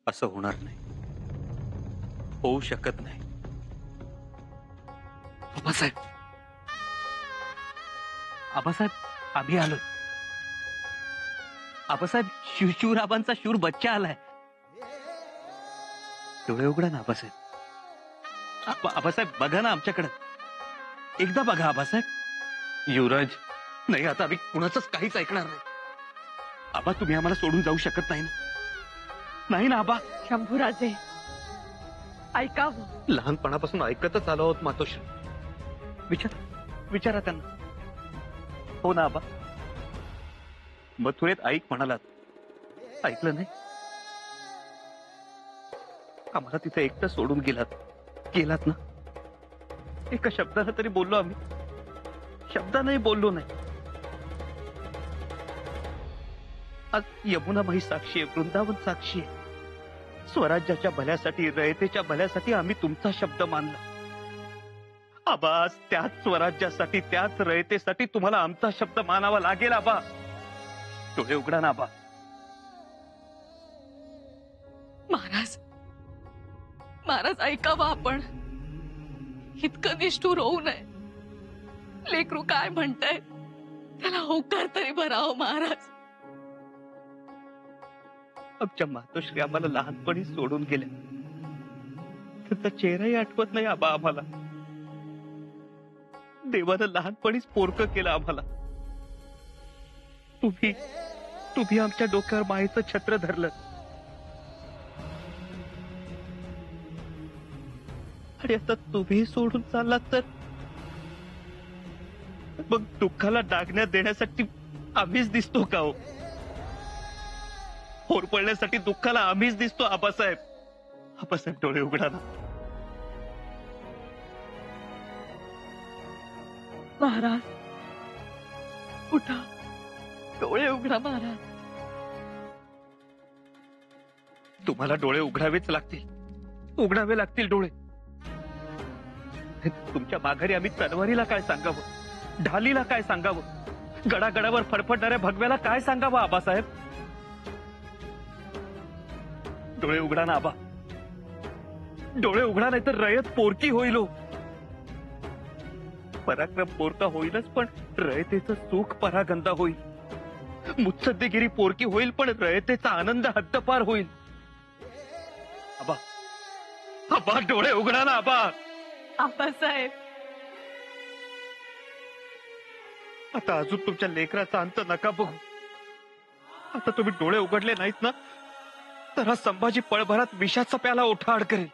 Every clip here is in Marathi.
असं होणार नाही, होऊ शकत नाही. आबासाहेब, आबासाहेब आम्ही आलो. आबासाहेब, शूराबांचा शूर बच्चा आलाय. डोळे उघडा ना आबासाहेब. आबासाहेब बघा ना आमच्याकडे, एकदा बघा आबासाहेब. युवराज, नाही आता आम्ही कुणाचंच काहीच ऐकणार नाही. आबा तुम्ही आम्हाला सोडून जाऊ शकत नाही ना? नाही ना आबा? शंभूराजे ऐकावं. लहानपणापासून ऐकतच आलो आहोत मातोश्री. विचारा त्यांना. हो ना आबा? मथुरेत ऐक म्हणालात, ऐकलं नाही? आम्हाला तिथे एकटं सोडून गेलात ना? एका शब्दाला तरी बोललो आम्ही? शब्दानंही बोललो नाही. आज यमुनामाई साक्षी आहे, वृंदावन साक्षी आहे. स्वराज्याच्या भल्यासाठी, रयतेच्या भल्यासाठी आम्ही तुमचा शब्द मानला. आबा, आज त्याच स्वराज्यासाठी, त्याच रयतेसाठी तुम्हाला आमचा शब्द मानावा लागेल. आबा डोळे उघडा ना आबा. महाराज ऐकावं आपण. इतकं निष्ठुर होऊ नये. लेकरू काय म्हणताय त्याला होकार तरी भरावं महाराज. आमच्या मातोश्री आम्हाला लहानपणी सोडून गेल्या. त्यांचा चेहराही आठवत नाही आबा आम्हाला. देवानं लहानपणीच पोरकं केलं आम्हाला. तुम्ही आमच्या डोक्यावर मायेचं छत्र धरलं. आणि आता तुम्ही सोडून चाललात तर मग दुःखाला डागण्यात देण्यासाठी आम्हीच दिसतो का हो? होर पडण्यासाठी दुःखाला आम्हीच दिसतो. आबासाहेब, आबासाहेब डोळे उघडा ना. महाराज उठा, डोळे उघडा महाराज. तुम्हाला डोळे उघडावेच लागतील, उघडावे लागतील डोळे. तुमच्या माघारी आम्ही तलवारीला काय सांगावं, ढालीला काय सांगावं, गडागडावर फडफडणाऱ्या भगव्याला काय सांगावं? आबासाहेब डोळे उघडा ना आबा. डोळे उघडा, नाही तर रयत पोरकी होईल. पराक्रम पोरका होईलच, पण रयतेचं सुख परागंदा होईल. मुत्सद्देगिरी पोरकी होईल, पण रयतेचा आनंद हद्दपार होईल. आबा, आबा डोळे उघडा ना आबा. आबासाहेब, आता अजून तुमच्या लेकराचा अंत नका बघू. आता तुम्ही डोळे उघडले नाहीत ना, तर हा संभाजी पळभरात विषाचा प्याला ओठाआड करेल.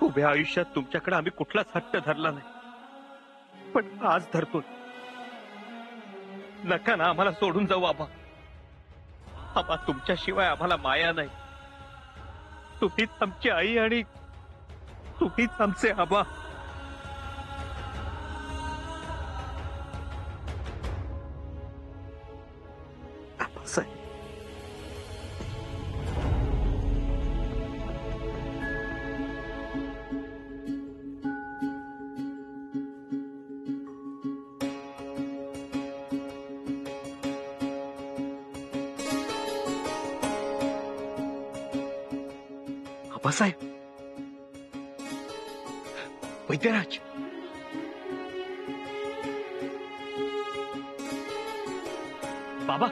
उभ्या आयुष्यात तुमच्याकडे आम्ही कुठलाच हट्ट धरला नाही, पण आज धरतो. नका ना आम्हाला सोडून जाऊ आबा. आबा, तुमच्याशिवाय आम्हाला माया नाही. तुम्हीच आमची आई आणि तुम्हीच आमचे आबा. आबासाहेब, आबासाहेब, वैद्यराज, बाबा,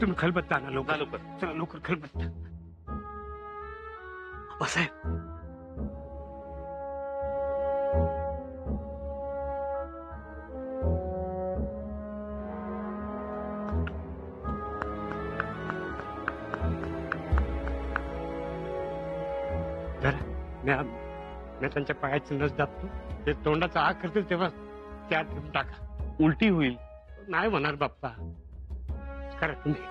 तुम्ही खलबत्ता आणा लवकर. चला लवकर खलबत्ता. आप्पासाहेब, मी त्यांच्या पायाची नस दाबतो. ते तोंडाचा आग करतील तेव्हा त्यात घेऊन टाका. उलटी होईल. नाही म्हणणार बाप्पा. करा तुम्ही.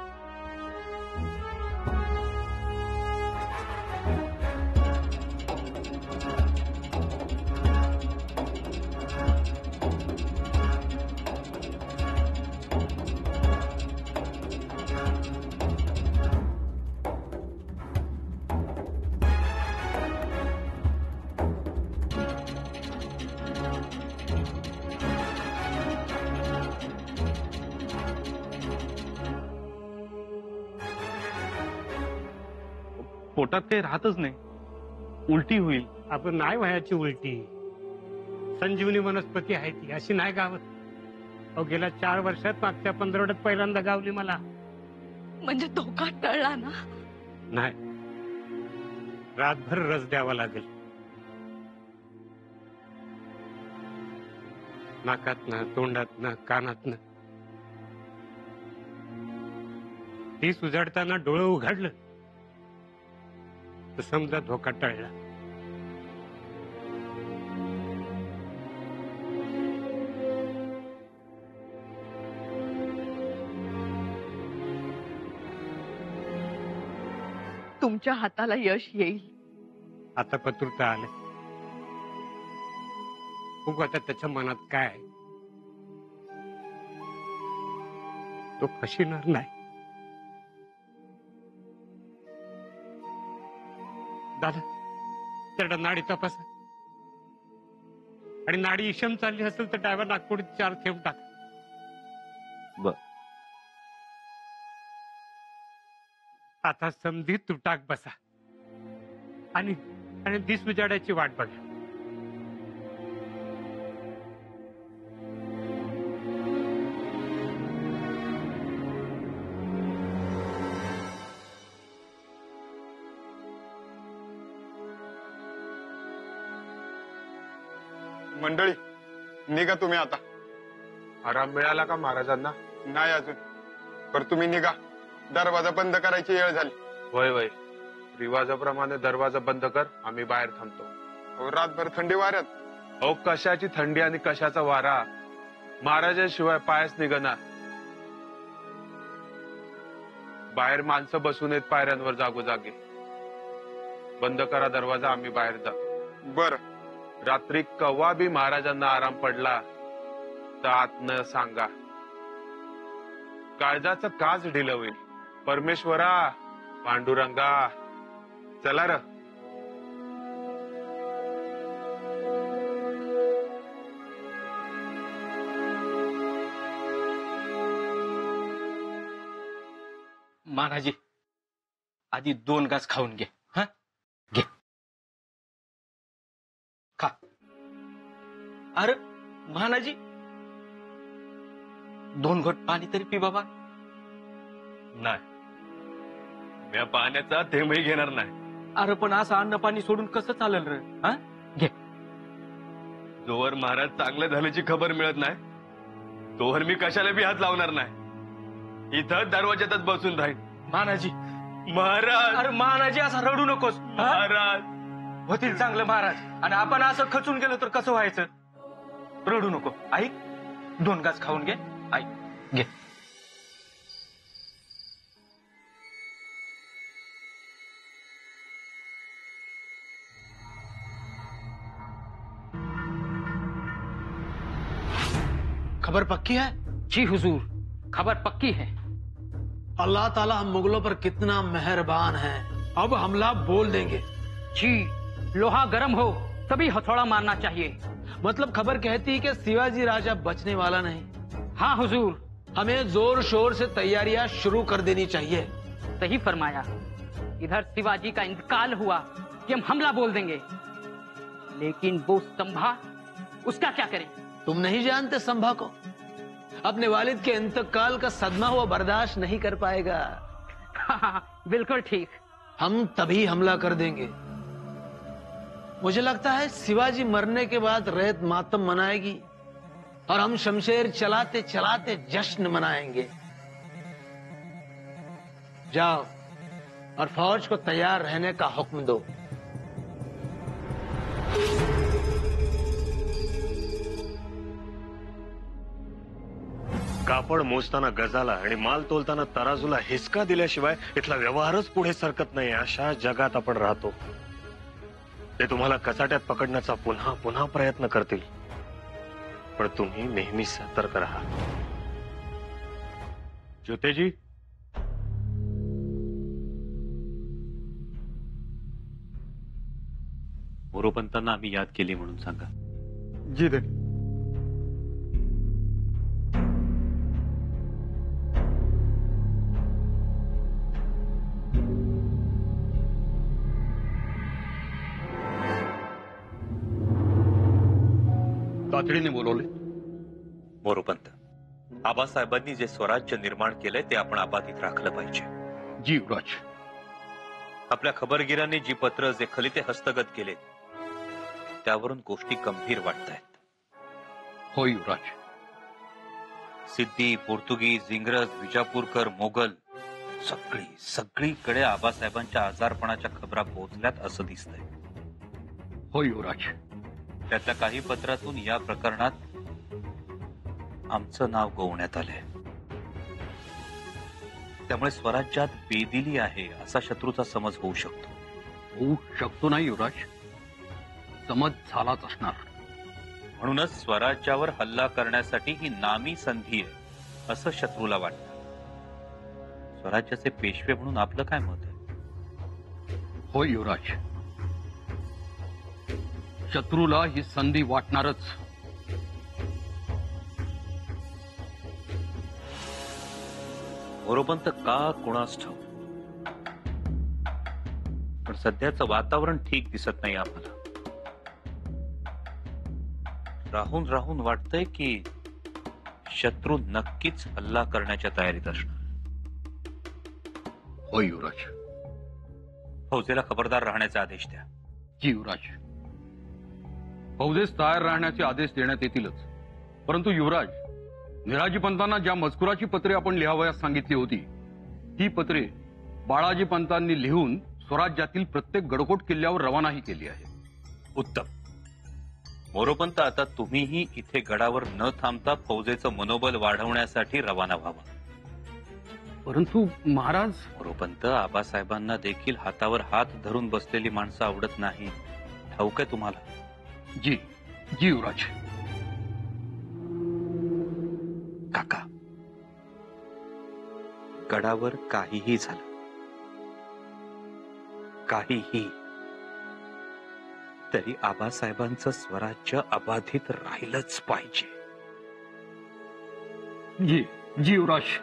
पोटात काही राहतच नाही. उलटी होईल. आपण नाही व्हायची उलटी. संजीवनी वनस्पती आहे ती, अशी नाही गावत. अहो गेल्या 4 वर्षात मागच्या 15 पहिल्यांदा गावली मला. म्हणजे धोका टळला ना? नाही, रातभर रस द्यावा लागेल. नाकातनं, तोंडातनं, कानातनं. ती उजाडताना डोळं उघडलं तर समजा धोका टळला. तुमच्या हाताला यश येईल. आता पत्रुता आलं. बघू आता त्याच्या मनात काय आहे. तो फसिणार नाही. दादा, त्याला नाडी तपासा. आणि नाडी इशम चालली असेल तर डाव्या नागपुडीत 4 थेंब टाका. बर. आता समधी तुटाक बसा आणि दिस उजाडायची वाट बघा. मंडळी, निघा तुम्ही आता. आराम मिळाला का महाराजांना? नाही अजून, पर तुम्ही निघा. दरवाजा बंद करायची वेळ झाली. वय वय, रिवाजाप्रमाणे दरवाजा बंद कर. आम्ही बाहेर थांबतो. अहो, रातभर थंडी वाऱ्यात. अहो कशाची थंडी आणि कशाचा वारा. महाराजांशिवाय पायच निघणार. बाहेर माणसं बसून येत पायऱ्यांवर जागोजागी. बंद करा दरवाजा, आम्ही बाहेर जातो. बर. रात्री कव्हा बी महाराजांना आराम पडला तर आत न सांगा. काळजाचं काच ढिलं होईल. परमेश्वरा, पांडुरंगा, चला र. महाराजी, आधी 2 घास खाऊन घे. हा, घे, खा. अरे महाराजी, 2 घोट पाणी तरी पी बाबा. नाही, मी पाण्याचा थेंबही घेणार नाही. अरे पण असं अन्न पाणी सोडून कसं चालेल रे? हा, घे. जोवर महाराज चांगले झाल्याची खबर मिळत नाही तोवर मी कशाला बी हात लावणार नाही. इथं दरवाज्यातच बसून राहील. महाराजी, महाराज. अरे महाराजी, असं रडू नकोस. महाराज होतील चांगलं महाराज. आणि आपण असं खचून गेलो तर कसं व्हायचं? रडू नको. ऐक, 2 घास खाऊन घे. ऐक, घे. खबर पक्की है? जी हुजूर, खबर पक्की है. अल्लाह ताला हम मुगलों पर कितना मेहरबान है. अब हमला बोल देंगे. जी, लोहा गर्म हो तभी हथौड़ा मारना चाहिए. मतलब खबर कहती है कि शिवाजी राजा बचने वाला नहीं. हाँ हुजूर, हमें जोर शोर से तैयारियां शुरू कर देनी चाहिए. सही फरमाया. इधर शिवाजी का इंतकाल हुआ कि हम हमला बोल देंगे, लेकिन वो स्तंभा, उसका क्या करें? तुम नहीं जानते संभा को? अपने वालिद के इंतकाल का सदमा वो बर्दाश्त नहीं कर पाएगा. बिल्कुल ठीक. हम तभी हमला कर देंगे मुझे लगता है शिवाजी मरने के बाद रैत मातम मनाएगी और हम शमशेर चलाते चलाते जश्न मनाएंगे। जाओ और फौज को तैयार रहने का हुक्म दो। कापड मोजताना गजाला आणि माल तोलताना तराजूला हिसका दिल्याशिवाय इथला व्यवहारच पुढे सरकत नाही, अशा जगात आपण राहतो। ते तुम्हाला कचाट्यात पकडण्याचा पुन्हा पुन्हा प्रयत्न करतील, पण तुम्ही नेहमी सतर्क राहा। ज्योतेजी, मोरोपंतांना आम्ही याद केली म्हणून सांगा। जी धनी। तातडीने बोलवले। मोरोपंत, आबासाहेबांनी जे स्वराज्य निर्माण केलंय ते आपण आबाधित राखलं पाहिजे। जी युवराज। आपल्या खबरगिरांनी जी पत्र जे खलिते हस्तगत केले त्यावरून गोष्टी गंभीर वाटतायत। हो युवराज। सिद्धी, पोर्तुगीज, इंग्रज, विजापूरकर, मोगल सगळीकडे आबासाहेबांच्या आजारपणाच्या खबरा पोहोचल्यात असं दिसतंय। हो युवराज। त्यातल्या काही पत्रातून या प्रकरणात आमचं नाव गोवण्यात आलंय। त्यामुळे स्वराज्यात बेदिली आहे असा शत्रूचा समज होऊ शकतो। होऊ शकतो नाही युवराज, समज झालाच असणार। म्हणूनच स्वराज्यावर हल्ला करण्यासाठी ही नामी संधी आहे असं शत्रूला वाटतं। स्वराज्याचे पेशवे म्हणून आपलं काय मत आहे? हो युवराज, शत्रूला ही संधी वाटणारच। मोरोपंत का कुणास ठाऊक, पण सध्याचं वातावरण ठीक दिसत नाही आम्हाला। राहून राहून वाटतंय की शत्रू नक्कीच हल्ला करण्याच्या तयारीत असणार। हो युवराज। फौजेला खबरदार राहण्याचे आदेश द्या। जी युवराज। फौजेस तयार राहण्याचे आदेश देण्यात येतीलच, परंतु युवराज, निराजी पंतांना ज्या मजकुराची पत्रे आपण लिहावयास सांगितली होती ती पत्रे बाळाजी पंतांनी लिहून स्वराज्यातील प्रत्येक गडकोट किल्ल्यावर रवानाही केली आहे। उत्तम। मोरोपंत, आता तुम्हीही इथे गडावर न थांबता फौजेचं मनोबल वाढवण्यासाठी रवाना व्हावं। परंतु महाराज। मोरोपंत, आबासाहेबांना देखील हातावर हात धरून बसलेली माणसं आवडत नाही, ठाऊक आहे तुम्हाला? जी जी युवराज। काका, गडावर काहीही झालं, काहीही, तरी आबासाहेबांचं स्वराज्य अबाधित राहिलंच पाहिजे। जी जी युवराज।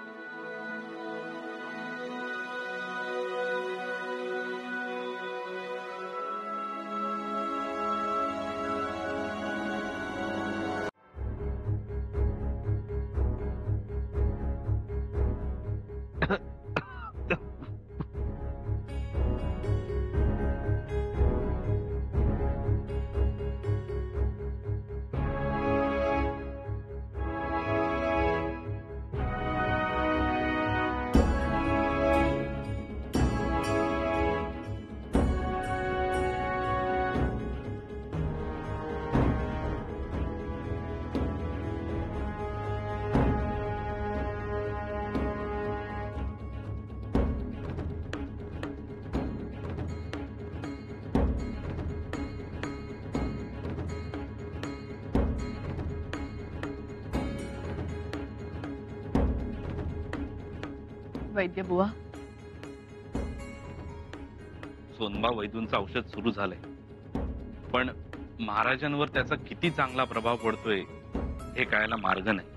वैद्य बुवा, सोनबा वैद्यूंचं औषध सुरू झालंय, पण महाराजांवर त्याचा किती चांगला प्रभाव पडतोय हे कळायला मार्ग नाही।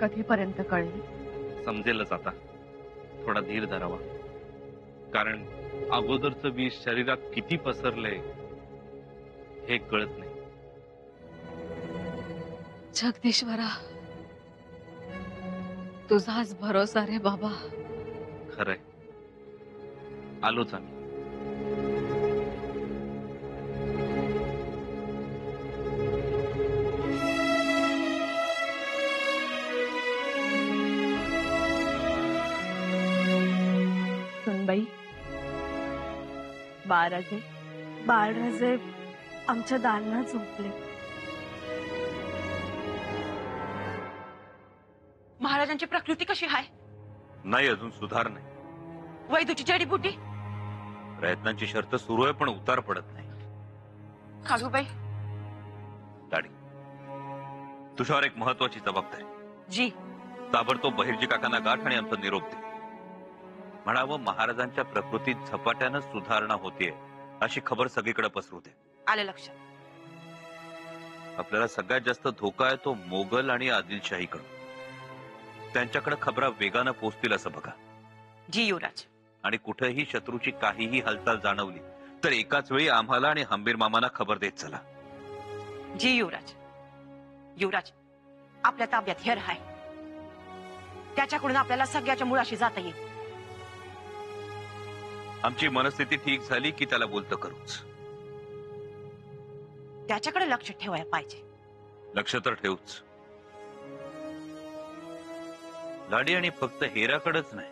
कधीपर्यंत कळेल? समजेलच आता, थोडा धीर धरावा, कारण अगोदरचं विष शरीरात किती पसरलंय हे कळत नाही। जगदीश्वरा, तुझाच भरोसा रे बाबा. खरंय, आलोच आम्ही. सुनबाई, बाळराजे बाळराजे आमच्या दालनात झोपले. महाराजांची प्रकृती कशी आहे? नाही, अजून सुधार नाही. वैदूची जडीबुटी? प्रयत्नांची शर्त सुरू आहे, पण उतार पडत नाही. काळूबाई, दाढी, तुझ्यावर एक महत्वाची जबाबदारी. जी. ताबडतोब बहिर्जी काकांना गाठ आणि आमचा निरोप दे. म्हणावं, महाराजांच्या प्रकृतीत झपाट्यानं सुधारणा होतीये अशी खबर सगळीकडे पसरू दे. आलं लक्षात. आपल्याला सगळ्यात जास्त धोका आहे तो मोगल आणि आदिलशाहीकडून. त्यांच्याकडे खबरा वेगानं पोहोचतील असं बघा. जी युवराज. आणि कुठेही शत्रूची काहीही हालचाल जाणवली तर एकाच वेळी आम्हाला आणि हंबीर मामांना खबर देत चला. जी युवराज. युवराज, आपल्या ताब्यात हेर आहे. त्याच्याकडून आपल्याला सगळ्याच्या मुळाशी जाता येईल. आमची मनस्थिती ठीक झाली की त्याला बोलतं करूच. त्याच्याकडे लक्ष ठेवायला पाहिजे. लक्ष तर ठेवूच. लाडी, आणि फक्त हेराकडेच नाही,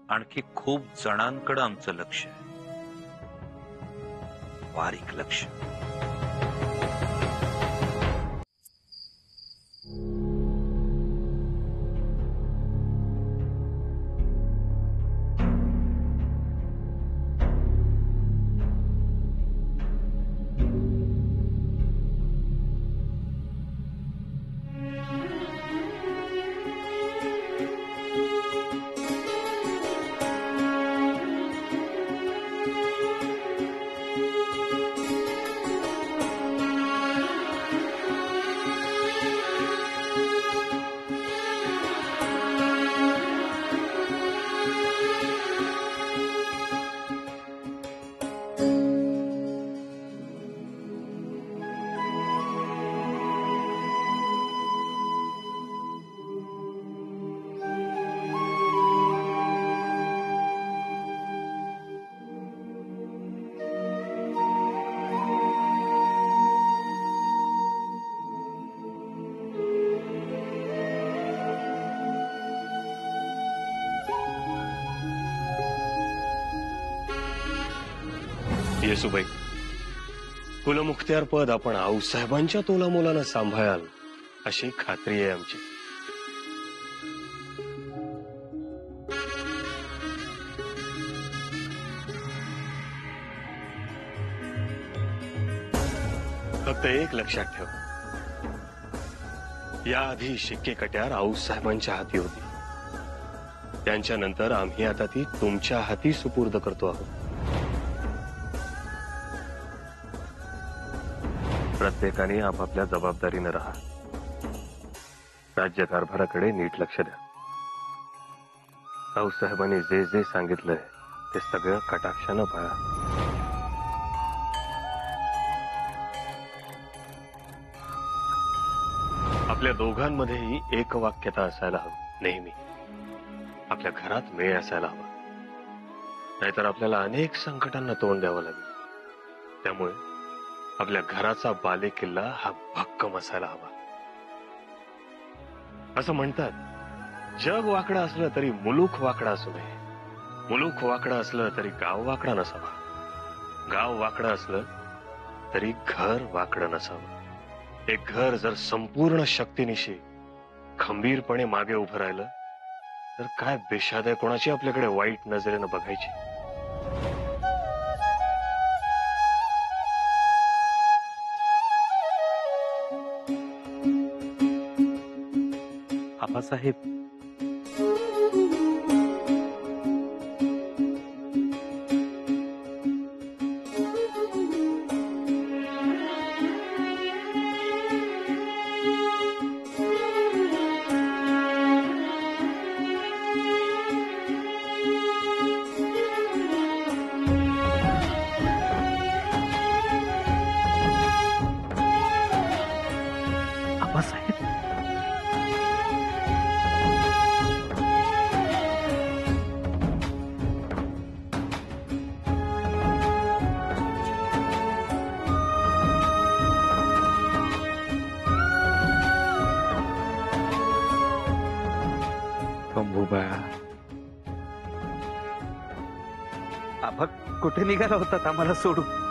आणखी खूप जणांकडे आमचं लक्ष आहे. बारीक लक्ष. येसुबाई, कुलमुखत्यार पद आपण आऊसाहेबांच्या तोलामोलानं सांभाळाल अशी खात्री आहे आमची. फक्त एक लक्षात ठेव, याआधी शिक्के कट्यार आऊसाहेबांच्या हाती होती. त्यांच्यानंतर आम्ही आता ती तुमच्या हाती सुपूर्द करतो आहोत. प्रत्येकाने आपापल्या जबाबदारीनं राहा. राज्यकारभाराकडे नीट लक्ष द्या. राऊसाहेबांनी जे जे सांगितलंय ते सगळं कटाक्षानं पाळा. आपल्या दोघांमध्येही एकवाक्यता असायला हवी. नेहमी आपल्या घरात मेळ असायला हवा. नाहीतर आपल्याला अनेक संकटांना तोंड द्यावं लागेल. त्यामुळे आपल्या घराचा बालेकिल्ला हा भक्कम असायला हवा. असं म्हणतात, जग वाकडं असलं तरी मुलूक वाकडा असू नये. मुलूक वाकडं असलं तरी गाव वाकडा नसावा. गाव वाकडं असलं तरी घर वाकडं नसावं. एक घर जर संपूर्ण शक्तीनिशी खंबीरपणे मागे उभं राहिलं तर काय बेशाद आहे कोणाची आपल्याकडे वाईट नजरेनं बघायची. आबासाहेब, आबा कुठे निघाला होतात आम्हाला सोडून?